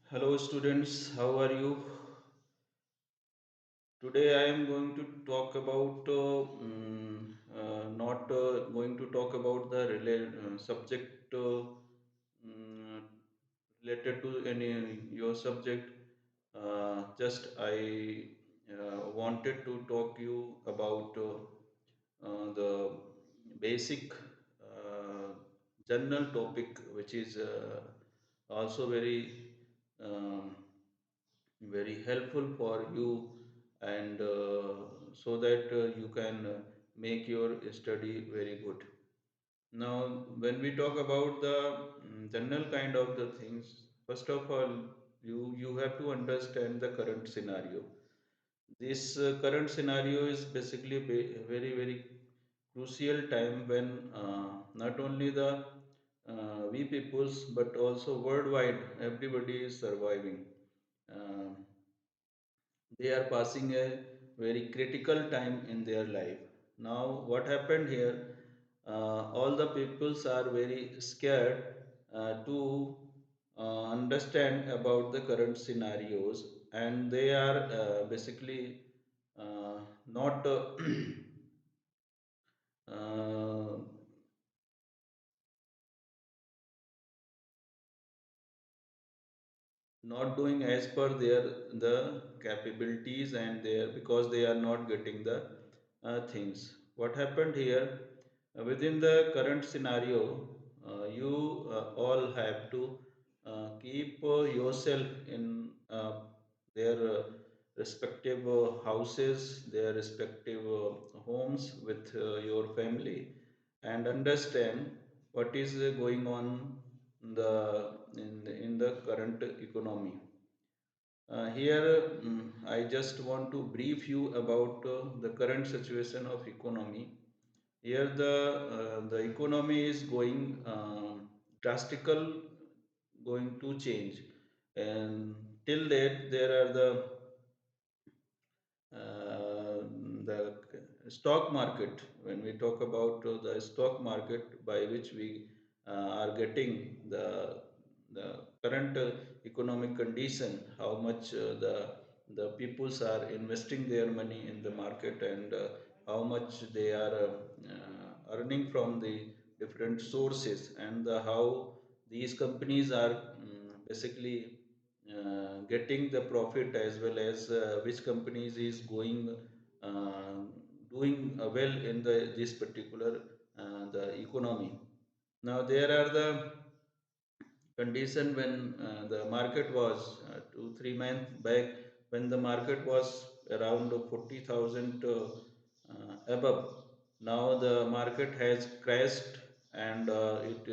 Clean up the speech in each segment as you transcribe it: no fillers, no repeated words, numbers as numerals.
Hello, students. How are you? Today, I am going to talk about not going to talk about the subject mm, related to any your subject. Just I wanted to talk you about the basic uh, general topic, which is also um, very helpful for you, and so that you can make your study very good. Now, when we talk about the general kind of the things, first of all, you have to understand the current scenario. This current scenario is basically very crucial time when not only the we peoples but also worldwide everybody is surviving. Um they are passing a very critical time in their life. Now, what happened here? All the peoples are very scared to understand about the current scenarios, and they are basically not uh, not doing as per their the capabilities, and their because they are not getting the things. What happened here? Within the current scenario, you all have to keep yourself in their respective houses, their respective homes with your family, and understand what is going on in the current economy. Here, I just want to brief you about the current situation of economy. Here, the economy is going drastical, going to change, and till date there are uh, the stock market. When we talk about the stock market, by which we are getting the current economic condition, how much the peoples are investing their money in the market, and how much they are earning from the different sources, and how these companies are basically getting the profit, as well as which companies is going uh, doing well in the this particular the economy. Now, there are the condition when the market was 2 3 months back, when the market was around 40,000 above. Now the market has crashed, and it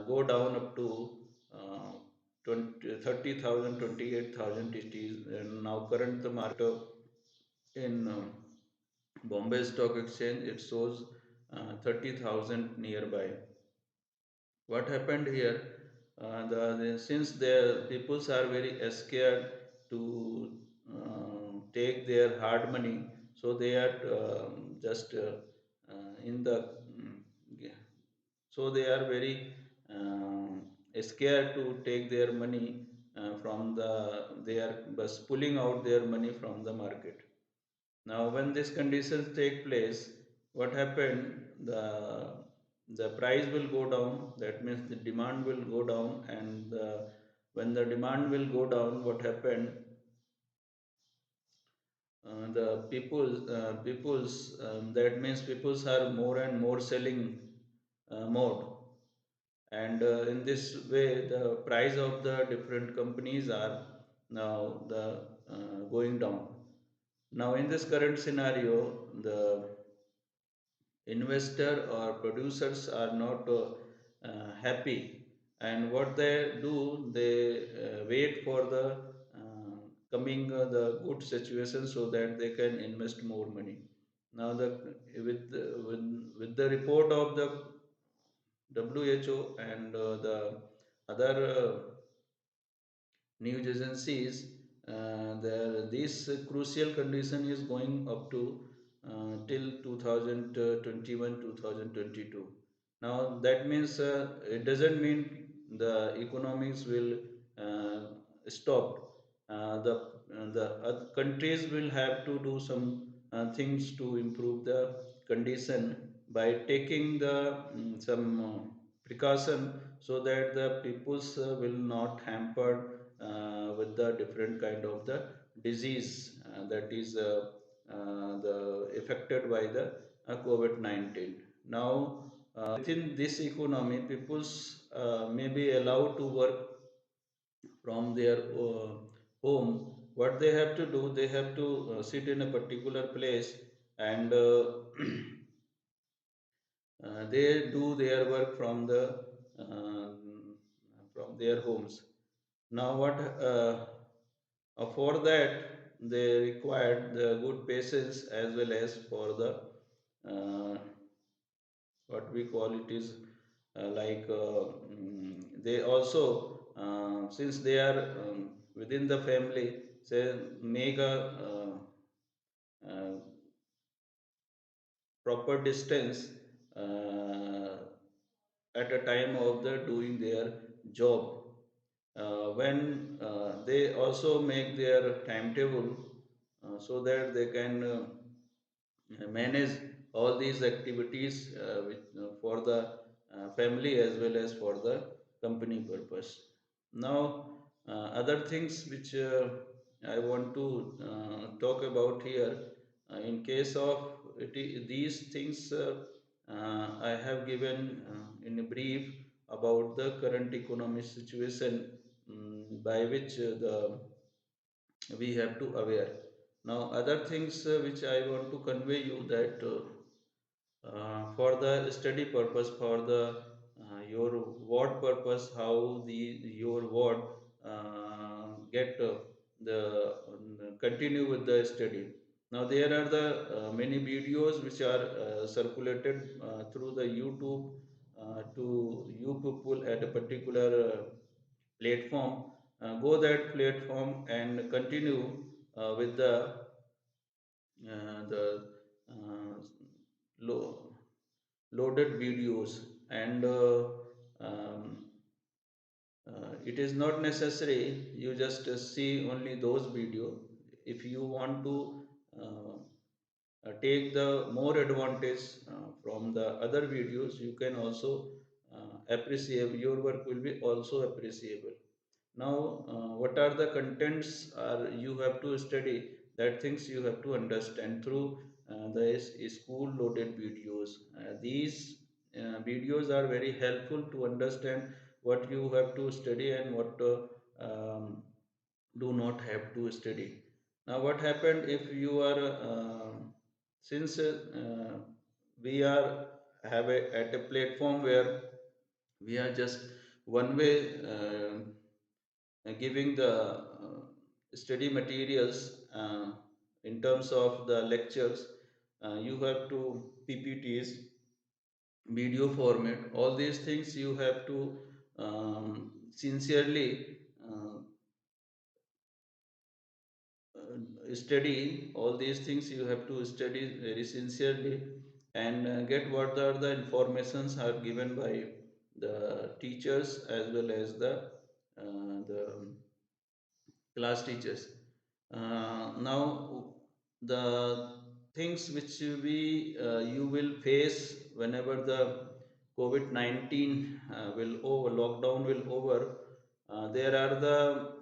go down up to uh, 20 30,000 28,000 it is. And now current the market in Bombay Stock Exchange, it shows 30,000 nearby. What happened here? Since the peoples are very scared to take their hard money, so they are just in the yeah, so they are very scared to take their money from the they are just pulling out their money from the market. Now, when these conditions take place, what happened? The price will go down. That means the demand will go down, and when the demand will go down, what happened? The people's that means people's are more and more selling mode, and in this way, the price of the different companies are now the going down. Now, in this current scenario, the investor or producers are not happy, and what they do, they wait for the coming the good situation, so that they can invest more money. Now, with the report of the WHO and the other news agencies, this crucial condition is going up to till 2021 2022. Now, that means it doesn't mean the economics will stopped. The countries will have to do some things to improve the condition by taking the some precaution, so that the peoples will not hampered with the different kind of the disease that is the affected by the COVID-19. Now within this economy, peoples may be allowed to work from their home. What they have to do, they have to sit in a particular place, and they do their work uh, from their homes. Now what for that they required the good patience, as well as for the what we call it is they also since they are within the family, say, make a uh, proper distance uh, at a time of the doing their job. When they also make their timetable so that they can manage all these activities for the family as well as for the company purpose. Now, other things which I want to talk about here, in case of these things, I have given in a brief about the current economic situation, by which the we have to aware. Now other things which I want to convey you, that for the study purpose, for the your ward purpose, how the your ward get the continue with the study. Now there are the many videos which are circulated through the YouTube to you people at a particular platform. Go that platform and continue with the lo- loaded videos, and um, it is not necessary you just see only those video. If you want to uh, take the more advantage from the other videos, you can also appreciate, your work will be also appreciable. Now what are the contents are you have to study, that things you have to understand through the school loaded videos. These videos are very helpful to understand what you have to study and what do not have to study. Now what happened if you are since we are have at a platform where we are just one way giving the study materials in terms of the lectures. You have to ppts, video format, all these things you have to sincerely study. All these things you have to study very sincerely, and get what are the informations are given by the teachers as well as the class teachers. Now the things which you will face whenever the COVID-19 will over, lockdown will over, there are the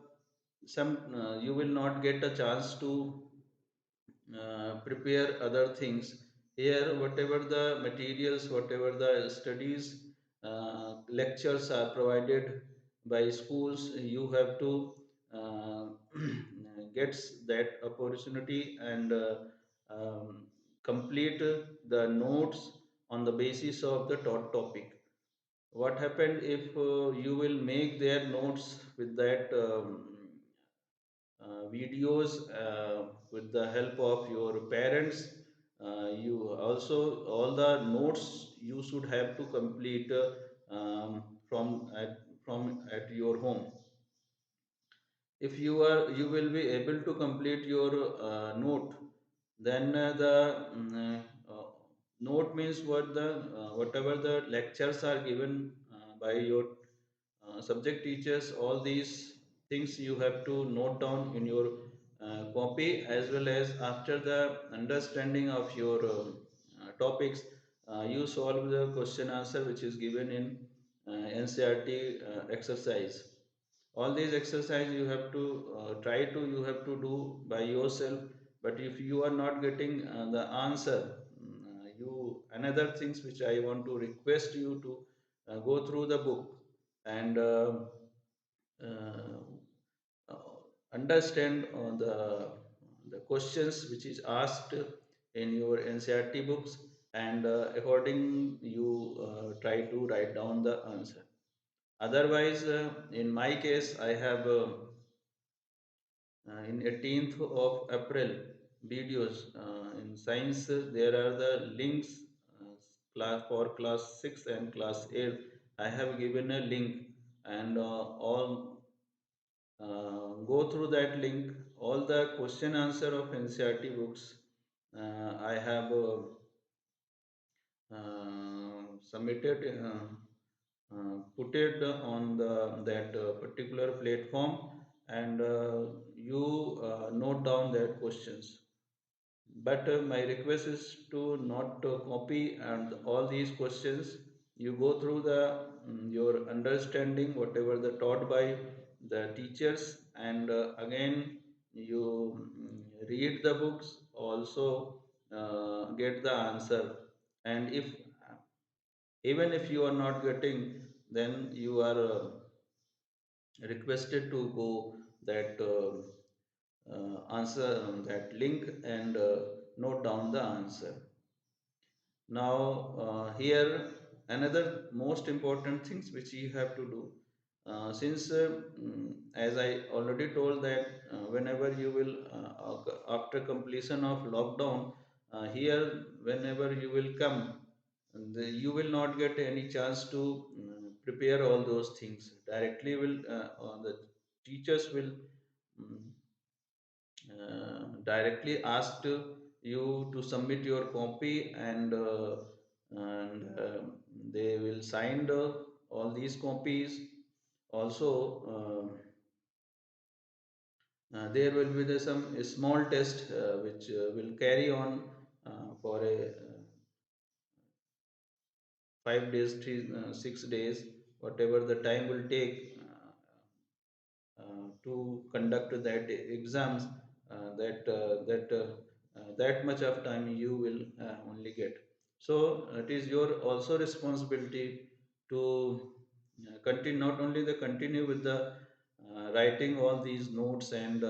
some you will not get a chance to prepare other things. Here whatever the materials, whatever the studies lectures are provided by schools, you have to uh, gets that opportunity and complete the notes on the basis of the topic. What happened if you will make their notes with that videos with the help of your parents. You also, all the notes you should have to complete from at your home. If you will be able to complete your note, then the note means what the whatever the lectures are given by your subject teachers, all these things you have to note down in your copy, as well as after the understanding of your topics, you solve the question answer which is given in ncrt exercise. All these exercise you have to try to you have to do by yourself. But if you are not getting the answer, you another things which I want to request you to go through the book and uh, uh, understand the questions which is asked in your ncrt books, and according you try to write down the answer. Otherwise, in my case, I have in 18th of April videos in science. There are the links class for class 6 and class 8. I have given a link, and all go through that link. All the question answer of NCRT books I have submitted, put it on the that particular platform, and you note down that questions. But my request is to not copy and all these questions. You go through the your understanding whatever the taught by the teachers, and again you read the books also, get the answer. And if even if you are not getting, then you are requested to go that answer that link, and note down the answer. Now here another most important things which you have to do, since as I already told that whenever you will after completion of lockdown, here whenever you will come, you will not get any chance to prepare all those things directly. Will the teachers will mm, directly asked you to submit your copy, and they will sign all these copies. Also, there will be some small test which will carry on for a 5 days, 6 days, whatever the time will take to conduct that exams. That much of time you will only get. So it is your also responsibility to continue, not only the continue with the writing all these notes and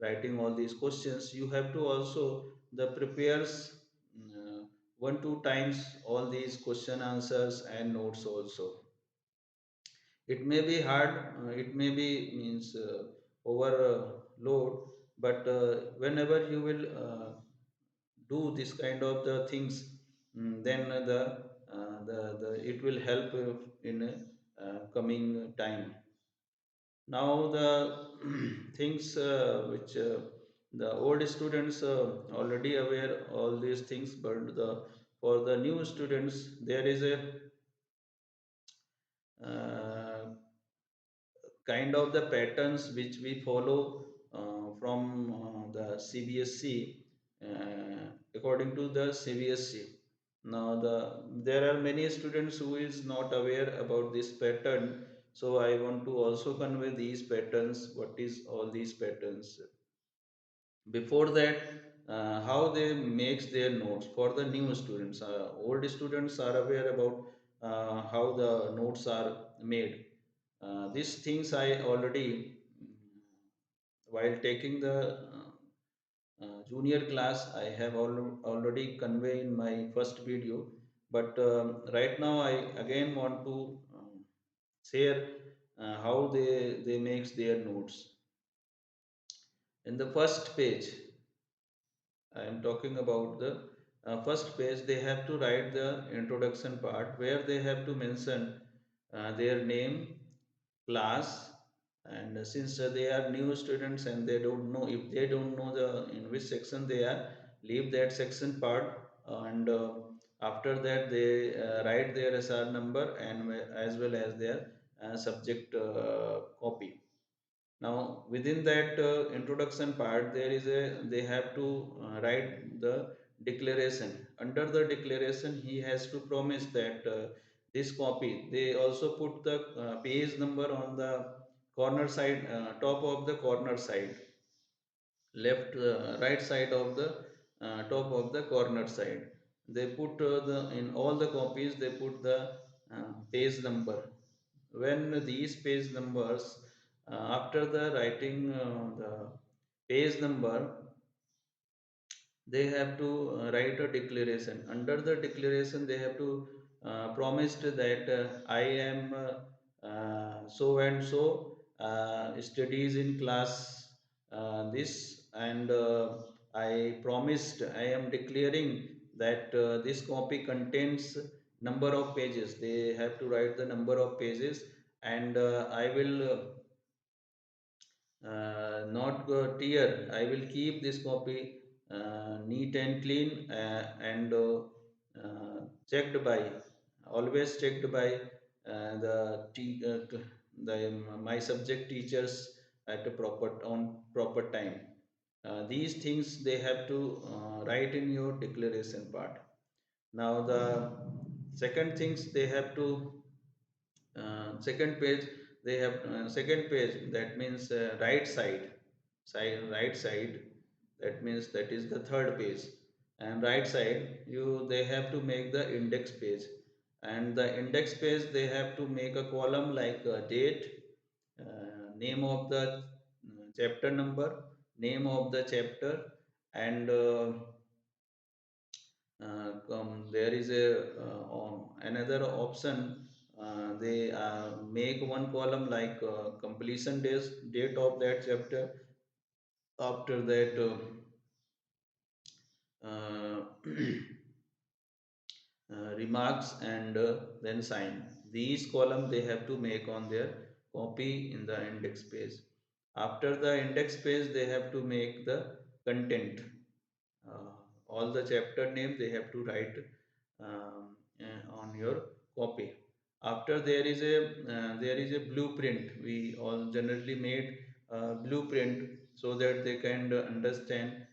writing all these questions. You have to also the prepares uh, 1 2 times all these question answers and notes also. It may be hard, it may be means overload, but whenever you will do this kind of the things, then the it will help in coming time. Now the things which the old students already aware all these things, but the for the new students there is a uh, kind of the patterns which we follow from the CBSC, according to the CBSC. Now there are many students who is not aware about this pattern, so I want to also convey these patterns. What is all these patterns? Before that, how they makes their notes for the new students. Old students are aware about how the notes are made. These things I already, while taking the junior class, I have already conveyed in my first video. But right now I again want to share how they makes their notes. In the first page, I am talking about the first page. They have to write the introduction part where they have to mention their name, class, and since they are new students and they don't know, if they don't know the in which section they are, leave that section part, and after that they write their SR number and as well as their subject copy. Now within that introduction part, there is a they have to write the declaration. Under the declaration, he has to promise that this copy, they also put the page number on the corner side, top of the corner side, left right side of the top of the corner side. They put the in all the copies they put the page number. When these page numbers, after the writing the page number, they have to write a declaration. Under the declaration, they have to promise that I am so and so, studies in class this, and I promised, I am declaring that this copy contains number of pages. They have to write the number of pages, and I will not go tear. I will keep this copy neat and clean, and checked by, always checked by the my subject teachers at a proper, on proper time. These things they have to write in your declaration part. Now the second things they have to, second page, they have second page, that means right right side, that means that is the third page. And right side, you they have to make the index page. And the index page, they have to make a column like date, name of the chapter number, name of the chapter, and there is a another option. They make one column like completion days, date of that chapter. After that, remarks, and then sign. These column they have to make on their copy in the index page. After the index page, they have to make the content. uh, all the chapter name they have to write on your copy. After, there is a blueprint. We all generally made blueprint so that they can understand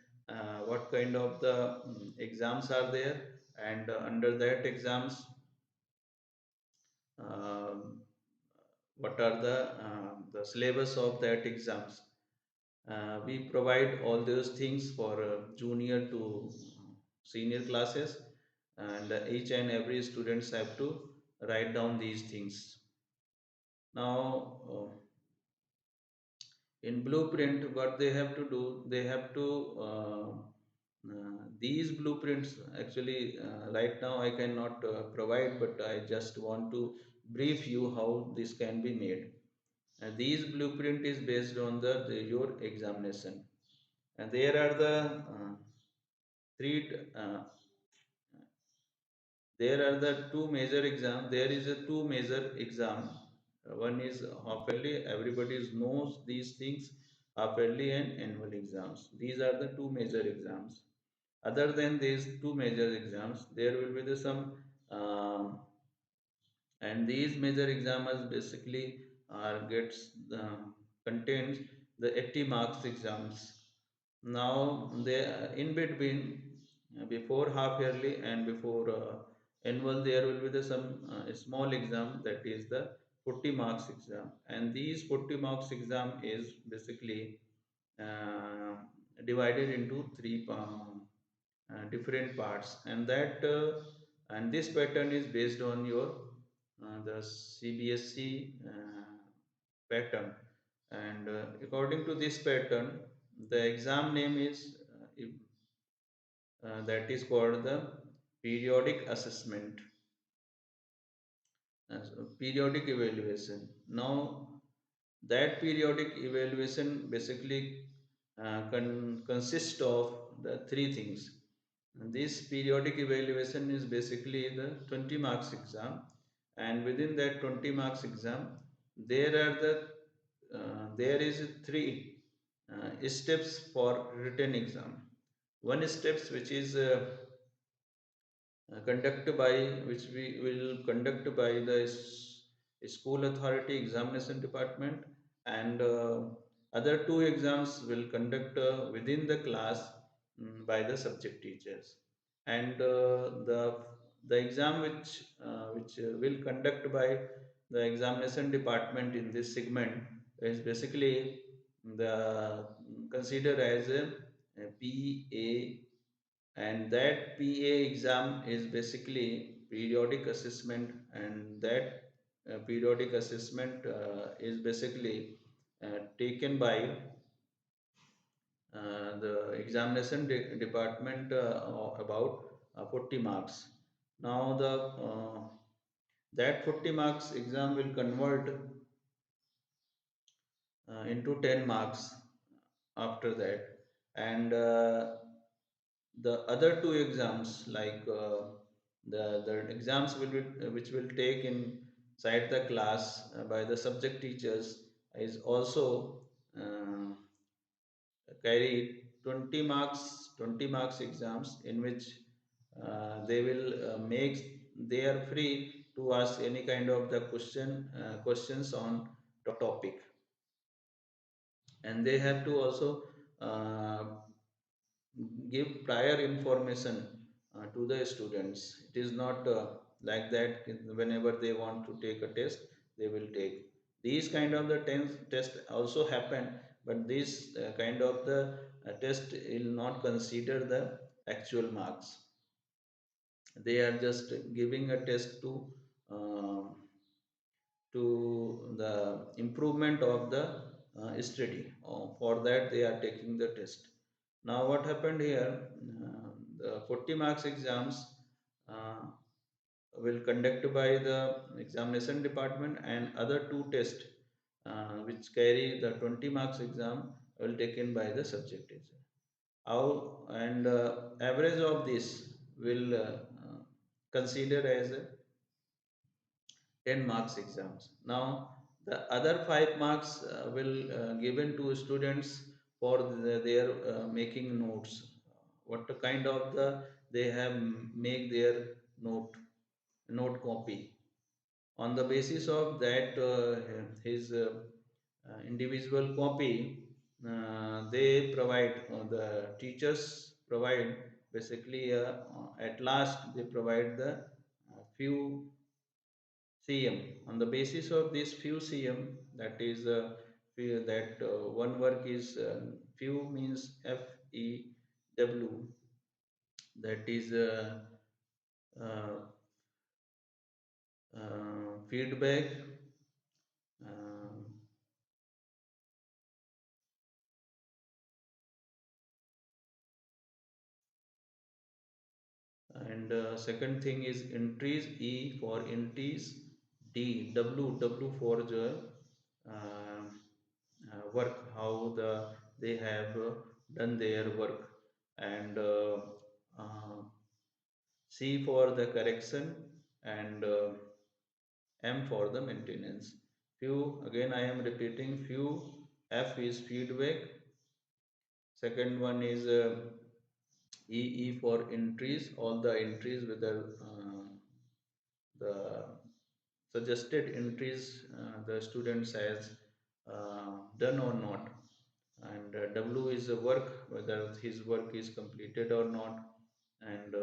what kind of the exams are there, and under that exams, um, what are the syllabus of that exams. We provide all those things for junior to senior classes, and each and every students have to write down these things. Now, in blueprint, what they have to do, they have to these blueprints actually, right now I cannot provide, but I just want to brief you how this can be made. These blueprint is based on your examination, and there are the three there are the two major exam. There is a two major exam. One is half yearly, everybody knows these things, half yearly and annual exams. These are the two major exams. Other than these two major exams, there will be the some, um, and these major exams basically are gets contains the 80 marks exams. Now they, in between, before half yearly and before annual, there will be the some small exam, that is the 40 marks exam. And these 40 marks exam is basically uh, divided into three different parts. And that and this pattern is based on your the CBSE pattern. And according to this pattern, the exam name is that is called the periodic assessment, as a periodic evaluation. Now that periodic evaluation basically consists of the three things. And this periodic evaluation is basically the 20 marks exam, and within that 20 marks exam, there are the there is three steps for written exam. One steps which is conducted by, which we will conduct by the school authority examination department. And Other two exams will conduct within the class, by the subject teachers, and the exam which will conduct by the examination department in this segment is basically the considered as a PA, and that PA exam is basically periodic assessment, and that periodic assessment is basically taken by the examination department, about 40 marks. Now the that 40 marks exam will convert into 10 marks after that, and the other two exams, like the exams which will take inside the class by the subject teachers, is also uh, carry 20 marks exams, in which they will they are free to ask any kind of the questions on topic, and they have to also uh, give prior information to the students. It is not like that whenever they want to take a test, they will take. These kind of the test also happen, but this kind of the test will not consider the actual marks. They are just giving a test to the improvement of the study. For that, they are taking the test. Now, what happened here? The 40 marks exams uh, will conduct by the examination department, and other two tests which carry the 20 marks exam will taken by the subject teacher. How and average of this will consider as a 10 marks exams. Now, the other 5 marks will given to students for their making notes. What kind of the they have make their note copy. On the basis of that, his individual copy, they provide, the teachers provide basically, at last they provide the few CM. On the basis of this few CM, that is that one work is few means FEW, that is uh, feedback, uh, and second thing is entries, E for entries, W for the work, how they have done their work, and C for the correction, and M for the maintenance. Few, again I am repeating, few. F is feedback. Second one is E for entries, all the entries, whether the suggested entries the students has done or not, and W is the work, whether his work is completed or not, and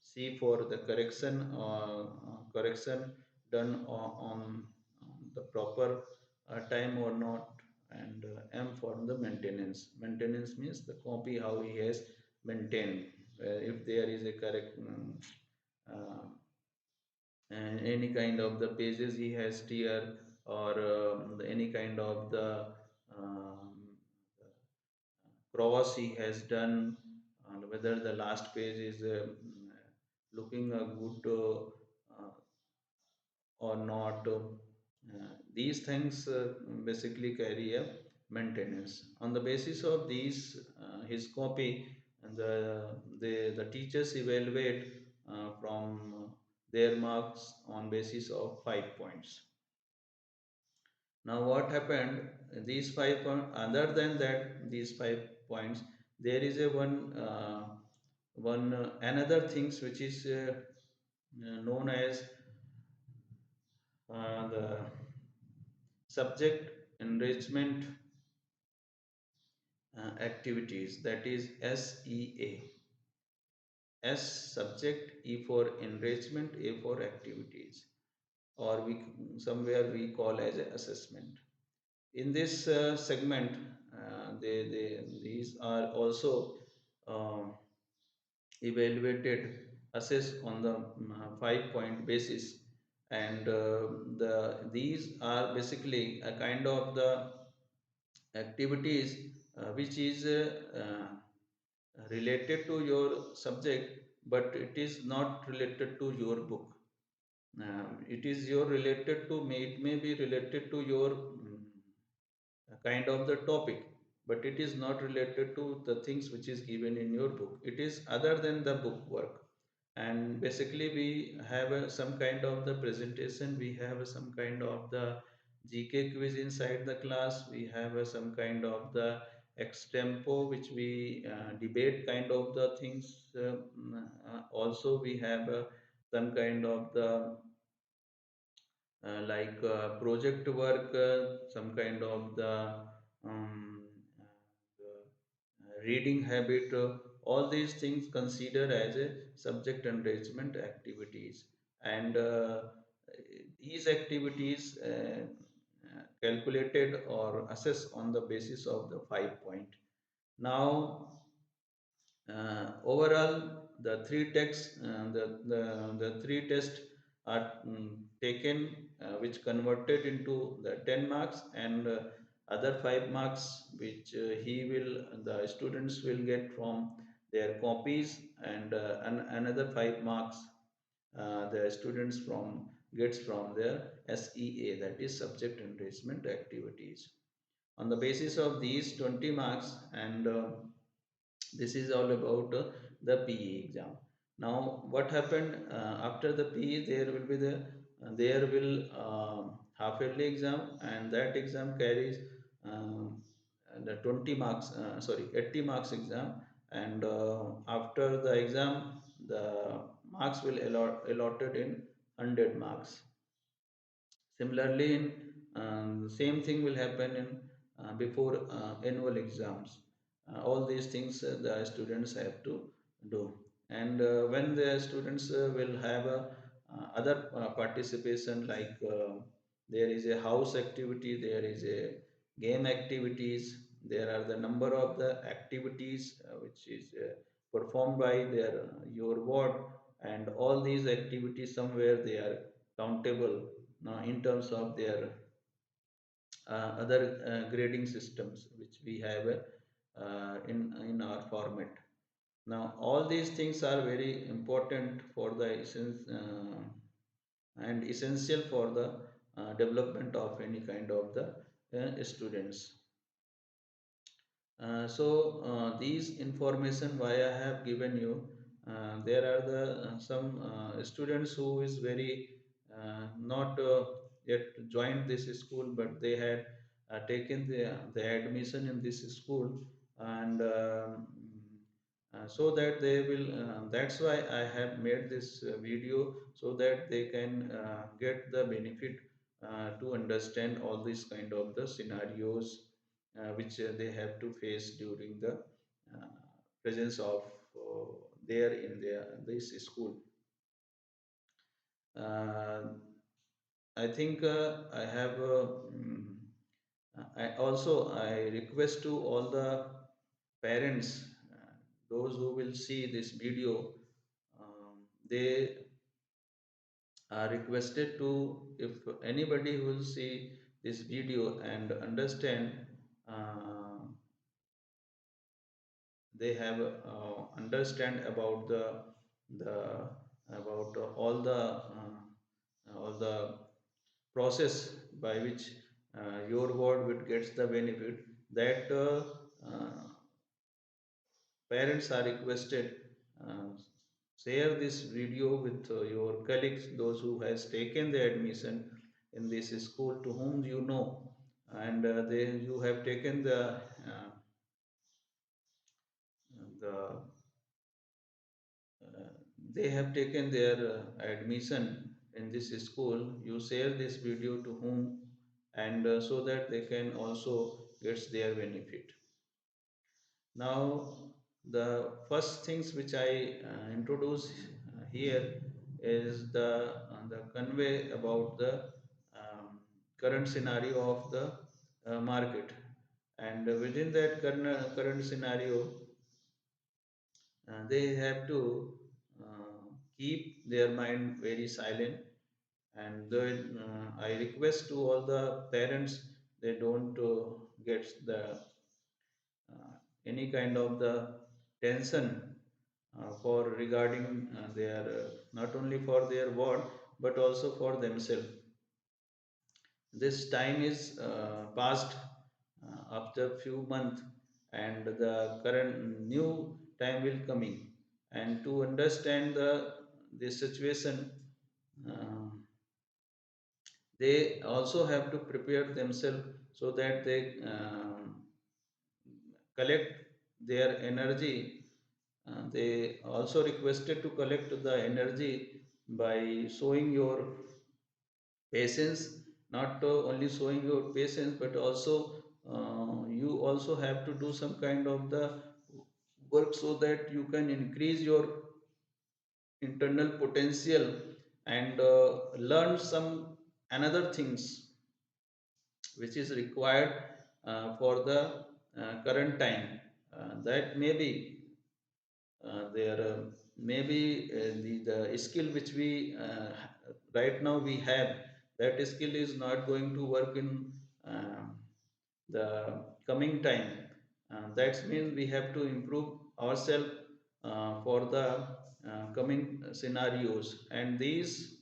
C for the correction done on the proper time or not, and M for the maintenance. Maintenance means the copy how he has maintained. If there is a correct uh, and any kind of the pages he has tear, or any kind of the um, cross he has done, and whether the last page is looking good or not. These things basically carry a maintenance. On the basis of these, his copy, and the teachers evaluate from their marks on basis of 5 points. Now, what happened? These 5 points. Other than that, these 5 points, there is a one another things which is known as the subject enrichment activities, that is SEA. S subject, E for enrichment, A for activities, or we somewhere we call as a assessment. In this segment, these are also um, evaluated, assessed on the 5 point basis, and these are basically a kind of the activities which is related to your subject, but it is not related to your book. It is your related to it may be related to your kind of the topic, but it is not related to the things which is given in your book. It is other than the book work. And basically we have some kind of the presentation, we have some kind of the GK quiz inside the class, we have some kind of the extempo which we debate kind of the things. Also we have some kind of the like project work, some kind of the um, reading habit, all these things considered as a subject enrichment activities. And these activities calculated or assessed on the basis of the 5 point. Now overall, the three texts, the three tests are taken, which converted into the 10 marks, and other 5 marks which the students will get from their copies, and another 5 marks the students gets from their SEA, that is subject enrichment activities. On the basis of these 20 marks, and this is all about the PE exam. Now, what happened after the PE? There will half yearly exam, and that exam carries the 20 marks. Sorry, 80 marks exam, and after the exam, the marks will allotted in 100 marks. Similarly, the same thing will happen in before annual exams. All these things the students have to do, and when the students will have other participation, like there is a house activity, there is a game activities, there are the number of the activities which is performed by your ward, and all these activities somewhere they are countable in terms of their other grading systems which we have in our format. Now all these things are very important for the essence, and essential for the development of any kind of the students. These information why I have given you, there are the some students who is very not yet joined this school, but they had taken the admission in this school, and so that they will. That's why I have made this video, so that they can get the benefit to understand all these kind of the scenarios which they have to face during the uh, presence of there in this school. Uh, I think I have. I request to all the parents, those who will see this video, they are requested to, if anybody will see this video and understand, uh, they have understand about the about all the process by which your ward would gets the benefit, that parents are requested, uh, share this video with your colleagues, those who has taken the admission in this school, to whom you know, and they you have taken the uh, they have taken their admission in this school. You share this video to whom, and so that they can also gets their benefit. Now, the first things which I introduce here is the convey about the um, current scenario of the market, and within that current scenario, they have to keep their mind very silent. And I request to all the parents, they don't get the uh, any kind of the tension for regarding their not only for their ward but also for themselves. This time is past after few months, and the current new time will coming. And to understand the situation, um, they also have to prepare themselves so that they collect their energy. They also requested to collect the energy by showing your patience, not only showing your patience, but also you also have to do some kind of the work so that you can increase your internal potential and learn some another things which is required for the current time. That may be there maybe the skill which we right now we have, that skill is not going to work in um, the coming time. That means we have to improve ourselves for the coming scenarios, and these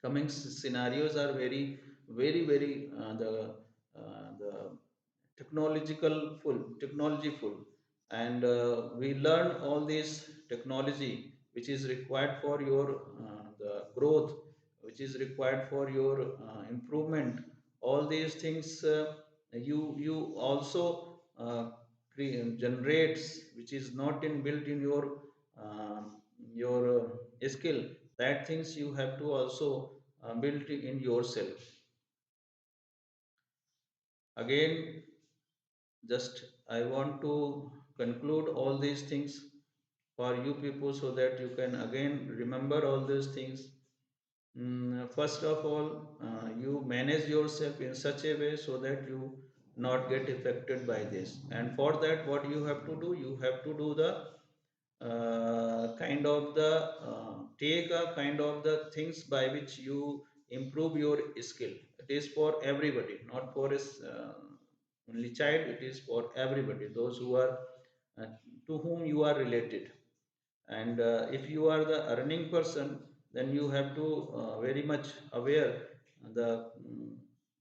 coming scenarios are very the technology full, and we learn all this technology which is required for your the growth, which is required for your improvement. All these things you also uh, generates which is not in built in um your skill. That things you have to also build in yourself. Again, just I want to conclude all these things for you people so that you can again remember all these things. First of all, you manage yourself in such a way so that you not get affected by this. And for that, what you have to do, you have to do the kind of the take a kind of the things by which you improve your skill. It is for everybody, not for a only child. It is for everybody, those who are uh, to whom you are related. And if you are the earning person, then you have to very much aware the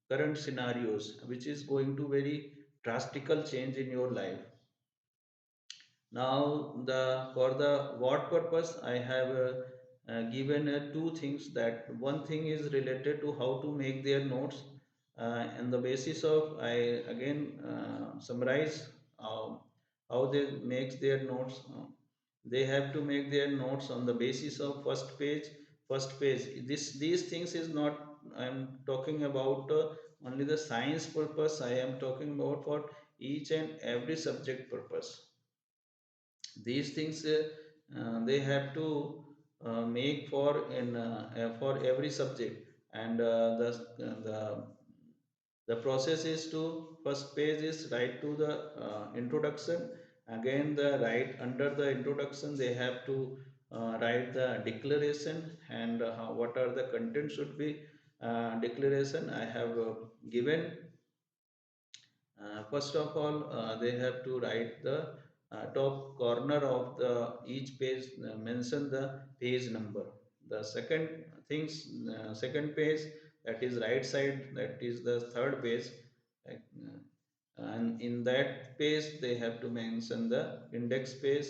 current scenarios which is going to very drastical change in your life. Now, the for the what purpose I have given two things. That one thing is related to how to make their notes, and the basis of I again summarize how they makes their notes. They have to make their notes on the basis of first page. First page. These things is not. I am talking about only the science purpose. I am talking about for each and every subject purpose. These things they have to make for every subject. And the process is to first page is write to the introduction. Again, the right under the introduction they have to write the declaration, and what are the content should be declaration I have given. First of all, they have to write the top corner of the each page, mention the page number. The second page, that is right side, that is the third page. And in that page, they have to mention the index page,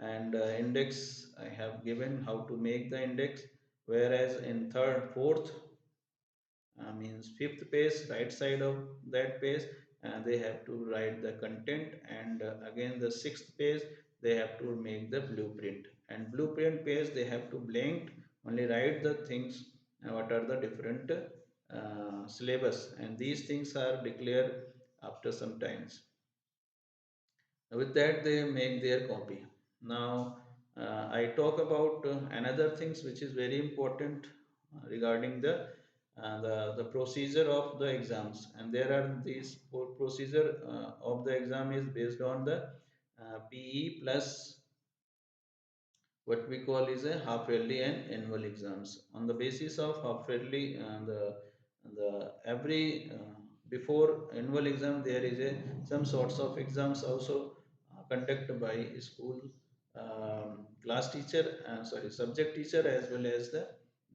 and index I have given how to make the index. Whereas in fourth means fifth page, right side of that page, they have to write the content. And again the sixth page, they have to make the blueprint. And blueprint page, they have to blank only write the things what are the different syllabus, and these things are declared after some times. With that, they make their copy. Now, I talk about another things which is very important regarding the procedure of the exams, and there are these procedure of the exam is based on the PE plus what we call is a half yearly and annual exams. On the basis of half yearly, the every before annual exam there is a some sorts of exams also conducted by school class teacher, sorry, subject teacher, as well as the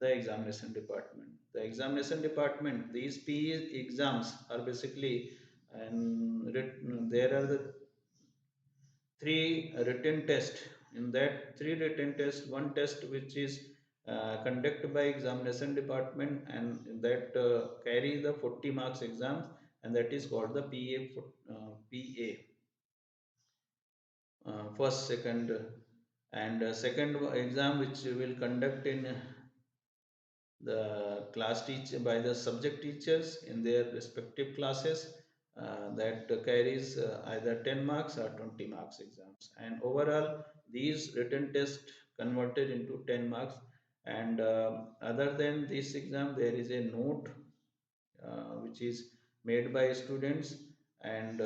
examination department. The examination department, these PE exams are basically, and there are the three written test. In that three written test, one test which is conducted by examination department, and that carry the 40 marks exams, and that is called the PA, first, second, and second exam which will conduct in the class teacher by the subject teachers in their respective classes, that carries either 10 marks or 20 marks exams, and overall these written test converted into 10 marks. And other than this exam, there is a note which is made by students, and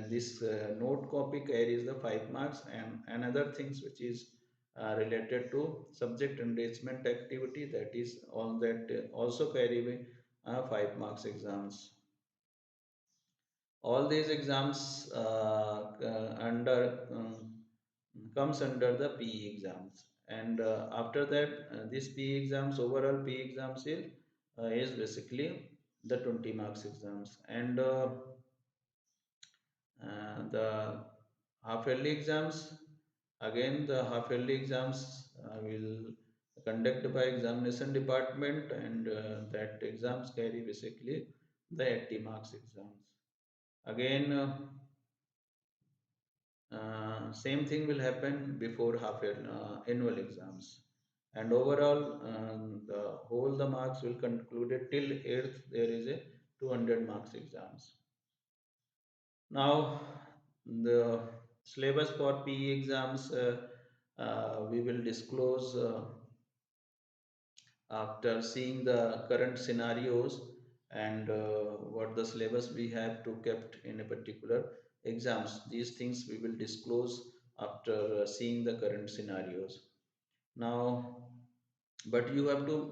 this note copy carries the 5 marks, and another things which is related to subject enrichment activity, that is all that also carry 5 marks exams. All these exams under comes under the PE exams, and after that this PE exams, overall PE exams is basically the 20 marks exams, and the half yearly exams, again the half yearly exams will conducted by examination department, and that exams carry basically the 80 marks exams. Again, same thing will happen before half year annual exams, and overall the whole the marks will concluded till 8th. There is a 200 marks exams. Now, the syllabus for PE exams we will disclose after seeing the current scenarios, and what the syllabus we have to kept in a particular exams. These things we will disclose after seeing the current scenarios. Now, but you have to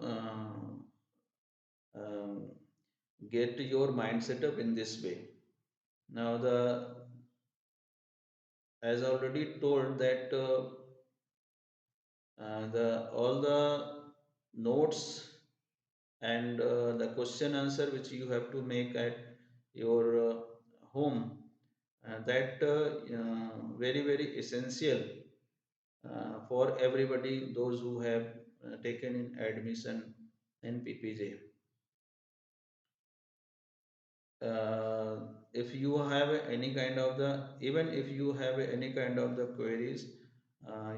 um, get your mind set up in this way. Now, the as already told that the all the notes and the question answer which you have to make at your home, that very very essential for everybody those who have taken in admission in PPJ. uh, if you have any kind of the, even if you have any kind of the queries,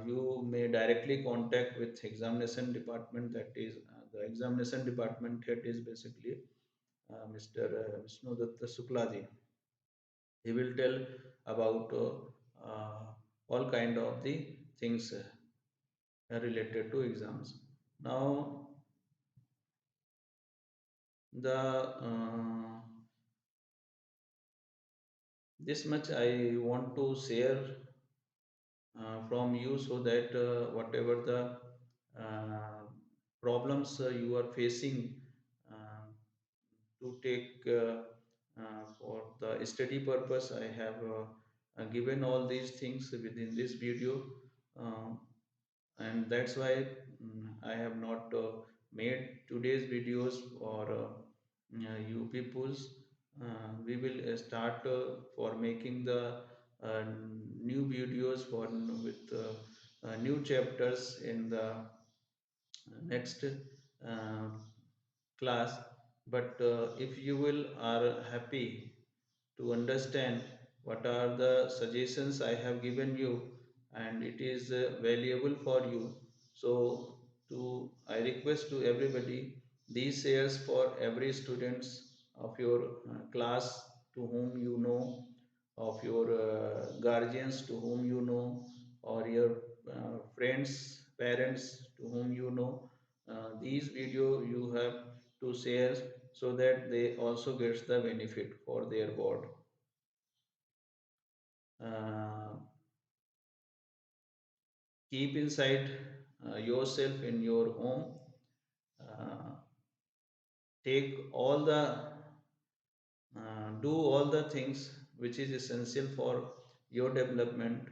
you may directly contact with examination department, that is the examination department head is basically Mr. Vishnu Datta Suklaji. He will tell about all kind of the things related to exams. Now, the this much I want to share from you, so that whatever the uh, problems you are facing uh, to take for the study purpose, I have given all these things within this video, uh, and that's why I have not made today's videos for you peoples. We will start for making the uh, new videos for with new chapters in the next class. But if you will are happy to understand what are the suggestions I have given you, and it is valuable for you, so to I request to everybody These shares for every students of your class to whom you know, of your guardians to whom you know, or your friends, parents to whom you know. These video you have to share so that they also gets the benefit for their board. Uh, Keep inside yourself in your home. Uh, Take all the do all the things which is essential for your development,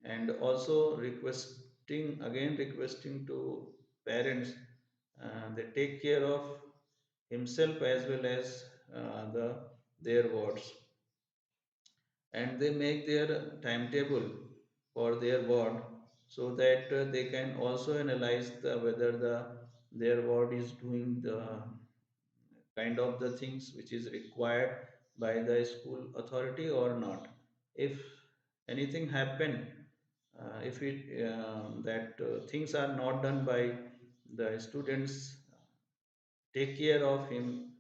and also requesting to parents, they take care of himself as well as their wards, and they make their timetable for their ward, so that they can also analyze whether their ward is doing the kind of the things which is required by the school authority or not. If anything happen, if it that things are not done by the students, take care of him,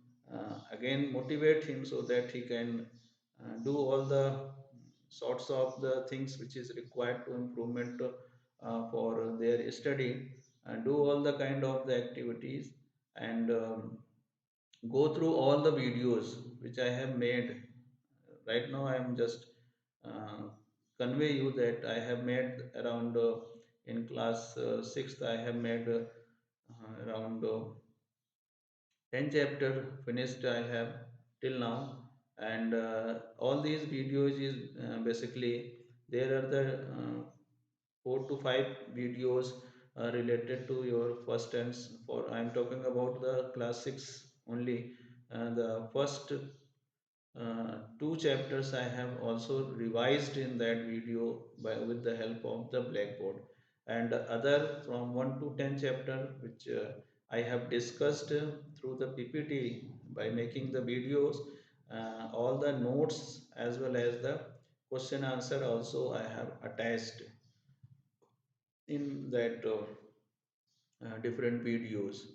again motivate him so that he can do all the sorts of the things which is required to improvement for their study, and do all the kind of the activities, and go through all the videos which I have made. Right now, I am just uh, convey you that I have made around in class sixth. I have made around 10 chapter finished. I have till now, and all these videos is basically there are the 4 to 5 videos related to your first tense. For I am talking about the class 6 only. The first 2 chapters I have also revised in that video with the help of the blackboard, and other from 1 to 10 chapter which I have discussed through the PPT by making the videos, all the notes as well as the question answer also I have attached in that different videos.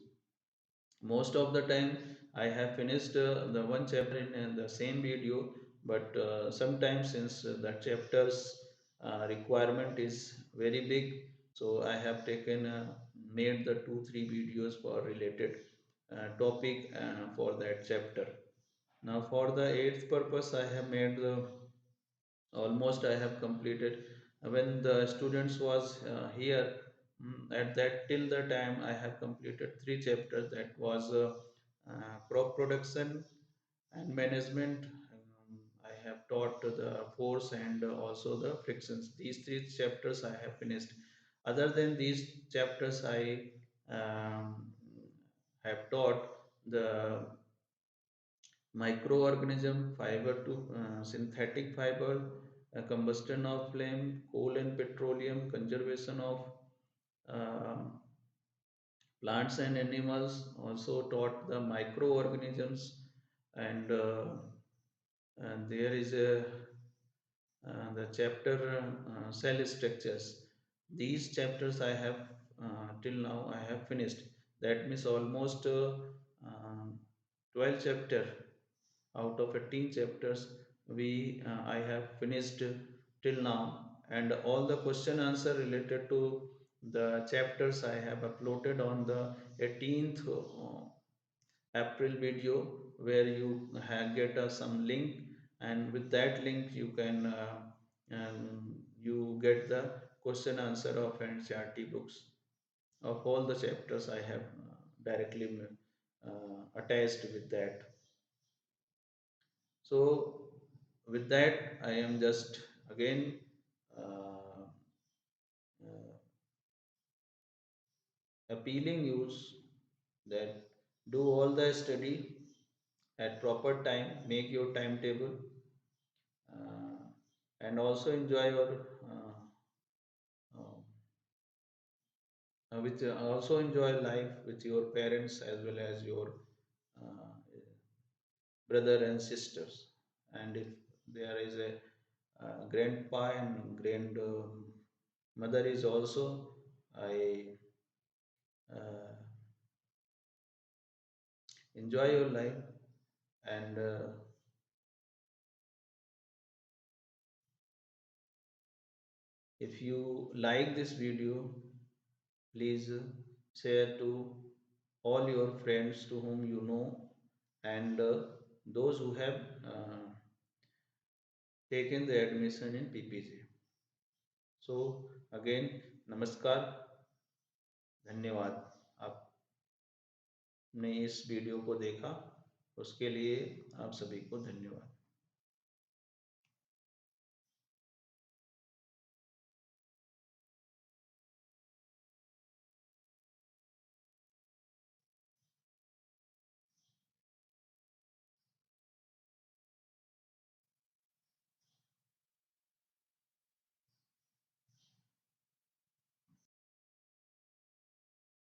Most of the time I have finished the one chapter in the same video, but sometimes since the chapters requirement is very big, so I have taken made the 2 3 videos for related topic for that chapter. Now for the eighth purpose I have made the almost I have completed. When the students was here, at that till the time I have completed 3 chapters, that was crop production and management. I have taught the force and also the frictions. These 3 chapters I have finished. Other than these chapters, I um, have taught the microorganism, fiber to synthetic fiber, combustion of flame, coal and petroleum, conservation of um, plants and animals, also taught the microorganisms, and there is a the chapter cell structures. These chapters I have till now I have finished. That means almost 12 chapter out of 18 chapters we I have finished till now, and all the question answer related to the chapters I have uploaded on the 18th April video, where you get some link, and with that link you can you get the question answer of NCERT books of all the chapters I have directly attached with that. So with that, I am just again uh, uh, appealing you that do all the study at proper time, make your timetable, uh, and also enjoy your uh, with also enjoy life with your parents as well as your uh, brother and sisters. And if there is a grandpa and grand mother is also, I uh, enjoy your life. And if you like this video, please share to all your friends to whom you know, and those who have taken the admission in PPG. So again, namaskar, धन्यवाद। आपने इस video को देखा, उसके लिए आप सभी को धन्यवाद।